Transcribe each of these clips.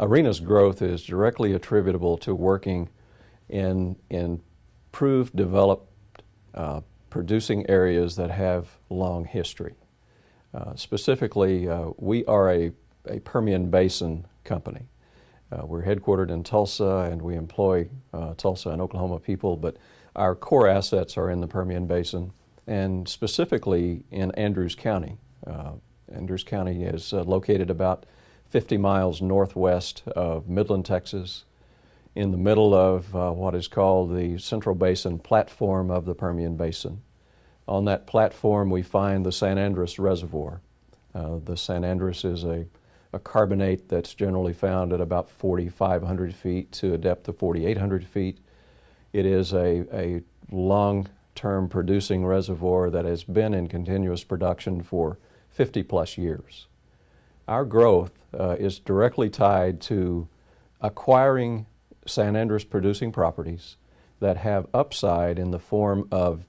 Arena's growth is directly attributable to working in improved, developed, producing areas that have long history. Specifically, we are a Permian Basin company. We're headquartered in Tulsa, and we employ Tulsa and Oklahoma people, but our core assets are in the Permian Basin, and specifically in Andrews County. Andrews County is located about 50 miles northwest of Midland, Texas, in the middle of what is called the Central Basin Platform of the Permian Basin. On that platform, we find the San Andres Reservoir. The San Andres is a carbonate that's generally found at about 4,500 feet to a depth of 4,800 feet. It is a long-term producing reservoir that has been in continuous production for 50 plus years. Our growth is directly tied to acquiring San Andres producing properties that have upside in the form of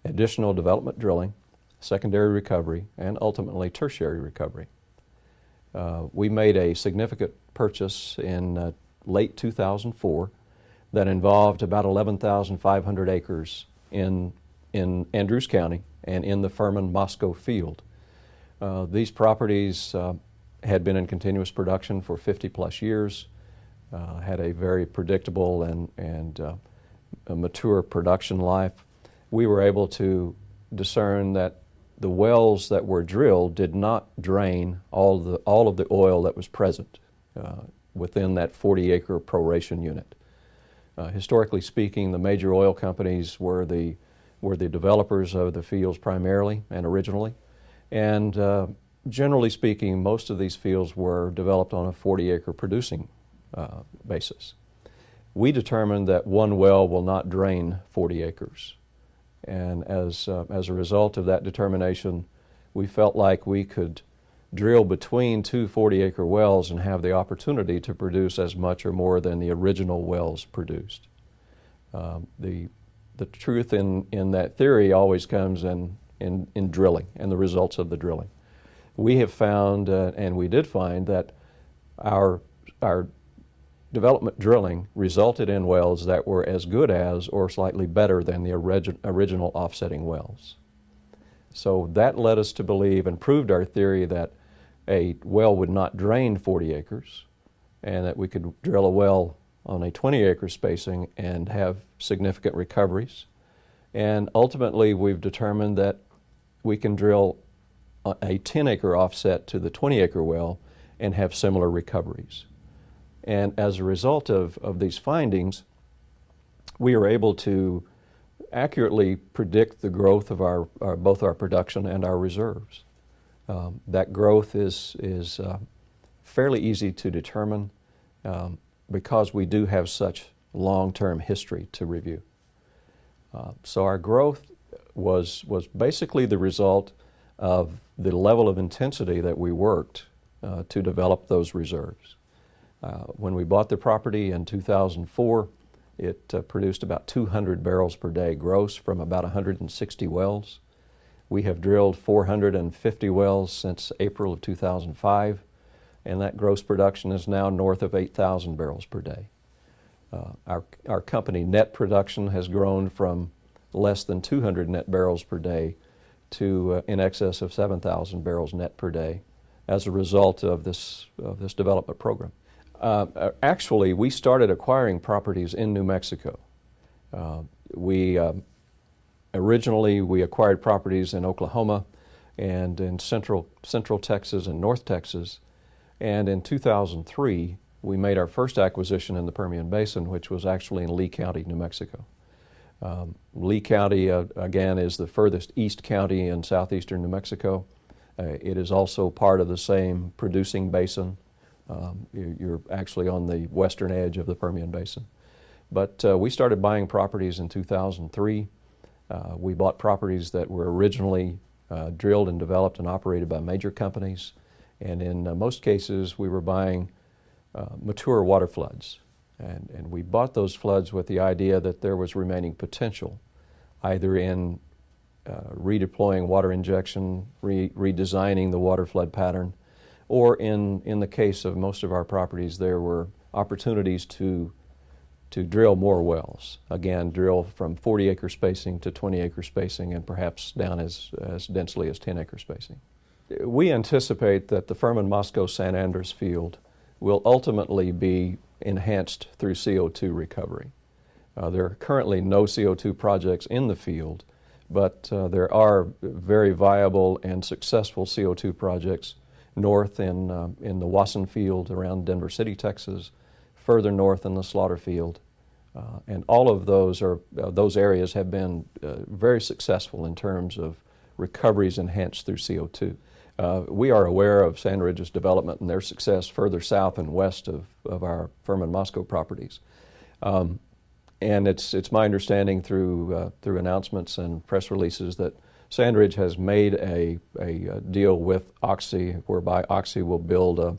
additional development drilling, secondary recovery, and ultimately tertiary recovery. We made a significant purchase in late 2004 that involved about 11,500 acres in Andrews County and in the Furman Moscow field. These properties had been in continuous production for 50 plus years, had a very predictable and a mature production life. We were able to discern that the wells that were drilled did not drain all of the oil that was present within that 40-acre proration unit. Historically speaking, the major oil companies were the developers of the fields primarily and originally, and generally speaking, most of these fields were developed on a 40-acre producing basis. We determined that one well will not drain 40 acres. And as a result of that determination, we felt like we could drill between two 40-acre wells and have the opportunity to produce as much or more than the original wells produced. The truth in that theory always comes in drilling and the results of the drilling. We have found, and we did find, that our development drilling resulted in wells that were as good as or slightly better than the original offsetting wells. So that led us to believe and proved our theory that a well would not drain 40 acres and that we could drill a well on a 20-acre spacing and have significant recoveries. And ultimately, we've determined that we can drill a 10-acre offset to the 20-acre well and have similar recoveries. And as a result of these findings, we are able to accurately predict the growth of both our production and our reserves. That growth is fairly easy to determine because we do have such long-term history to review. So our growth was basically the result of the level of intensity that we worked to develop those reserves. When we bought the property in 2004, it produced about 200 barrels per day gross from about 160 wells. We have drilled 450 wells since April of 2005, and that gross production is now north of 8,000 barrels per day. Our company net production has grown from less than 200 net barrels per day to in excess of 7,000 barrels net per day as a result of this development program. Actually, we started acquiring properties in New Mexico. Originally, we acquired properties in Oklahoma and in central Texas and North Texas. And in 2003, we made our first acquisition in the Permian Basin, which was actually in Lee County, New Mexico. Lee County, again, is the furthest east county in southeastern New Mexico. It is also part of the same producing basin. You're actually on the western edge of the Permian Basin. But we started buying properties in 2003. We bought properties that were originally drilled and developed and operated by major companies. And in most cases, we were buying mature water floods. And we bought those floods with the idea that there was remaining potential, either in redeploying water injection, redesigning the water flood pattern, or in the case of most of our properties, there were opportunities to drill more wells. Again, drill from 40-acre spacing to 20-acre spacing, and perhaps down as densely as 10-acre spacing. We anticipate that the Furman Moscow San Andres field will ultimately be enhanced through CO2 recovery. There are currently no CO2 projects in the field, but there are very viable and successful CO2 projects north in the Wasson Field around Denver City, Texas, further north in the Slaughter Field. And all of those areas have been very successful in terms of recoveries enhanced through CO2. We are aware of Sand Ridge's development and their success further south and west of our Furman Moscow properties. And it's my understanding through announcements and press releases that Sand Ridge has made a deal with Oxy, whereby Oxy will build a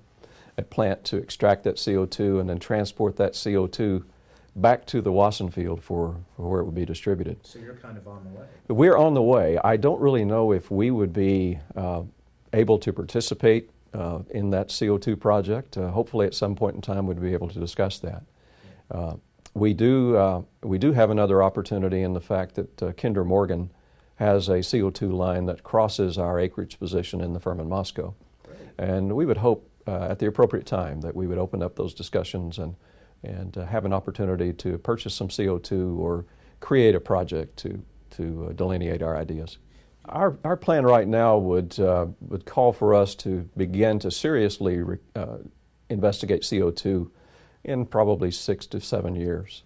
plant to extract that CO2 and then transport that CO2 back to the Wasson Field for where it would be distributed. So you're kind of on the way. We're on the way. I don't really know if we would be able to participate in that CO2 project. Hopefully at some point in time we'd be able to discuss that. We do have another opportunity in the fact that Kinder Morgan has a CO2 line that crosses our acreage position in the Furman Moscow. Great. And we would hope at the appropriate time that we would open up those discussions and have an opportunity to purchase some CO2 or create a project to delineate our ideas. Our plan right now would call for us to begin to seriously investigate CO2 in probably 6 to 7 years.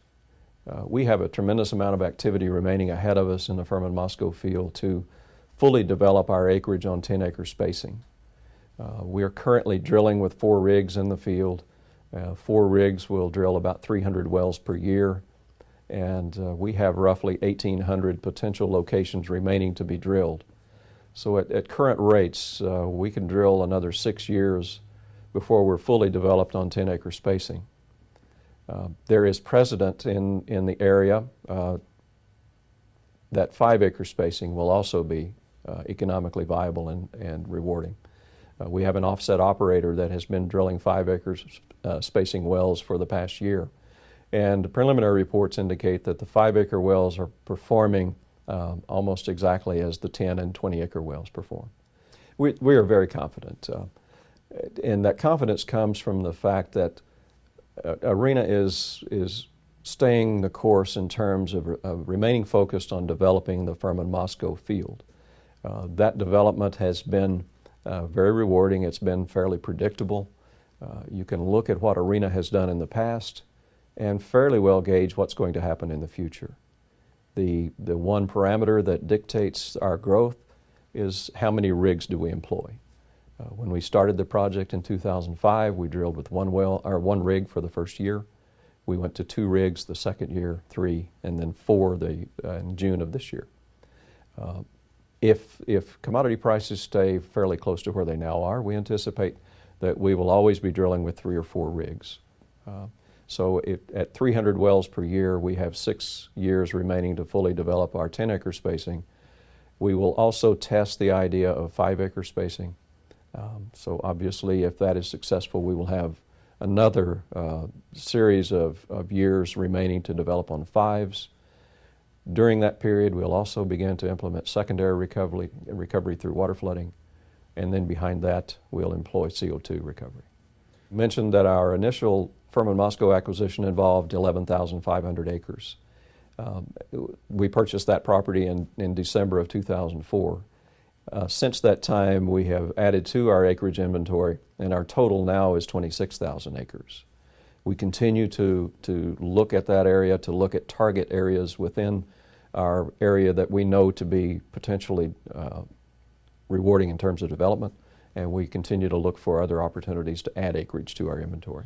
We have a tremendous amount of activity remaining ahead of us in the Furman Moscow field to fully develop our acreage on 10-acre spacing. We are currently drilling with 4 rigs in the field. 4 rigs will drill about 300 wells per year, and we have roughly 1,800 potential locations remaining to be drilled. So at current rates, we can drill another 6 years before we're fully developed on 10-acre spacing. There is precedent in the area that 5-acre spacing will also be economically viable and rewarding. We have an offset operator that has been drilling 5-acre spacing wells for the past year. And preliminary reports indicate that the 5-acre wells are performing almost exactly as the 10 and 20-acre wells perform. We are very confident. And that confidence comes from the fact that Arena is staying the course in terms of remaining focused on developing the Furman Moscow field. That development has been very rewarding. It's been fairly predictable. You can look at what Arena has done in the past and fairly well gauge what's going to happen in the future. The one parameter that dictates our growth is how many rigs do we employ. When we started the project in 2005, we drilled with one rig for the first year. We went to 2 rigs the second year, 3, and then 4 in June of this year. If commodity prices stay fairly close to where they now are, we anticipate that we will always be drilling with 3 or 4 rigs. So at 300 wells per year, we have 6 years remaining to fully develop our 10-acre spacing. We will also test the idea of 5-acre spacing. So obviously, if that is successful, we will have another series of years remaining to develop on 5s. During that period, we'll also begin to implement secondary recovery through water flooding, and then behind that, we'll employ CO2 recovery. I mentioned that our initial Furman Moscow acquisition involved 11,500 acres. We purchased that property in December of 2004. Since that time, we have added to our acreage inventory, and our total now is 26,000 acres. We continue to look at that area, to look at target areas within our area that we know to be potentially rewarding in terms of development, and we continue to look for other opportunities to add acreage to our inventory.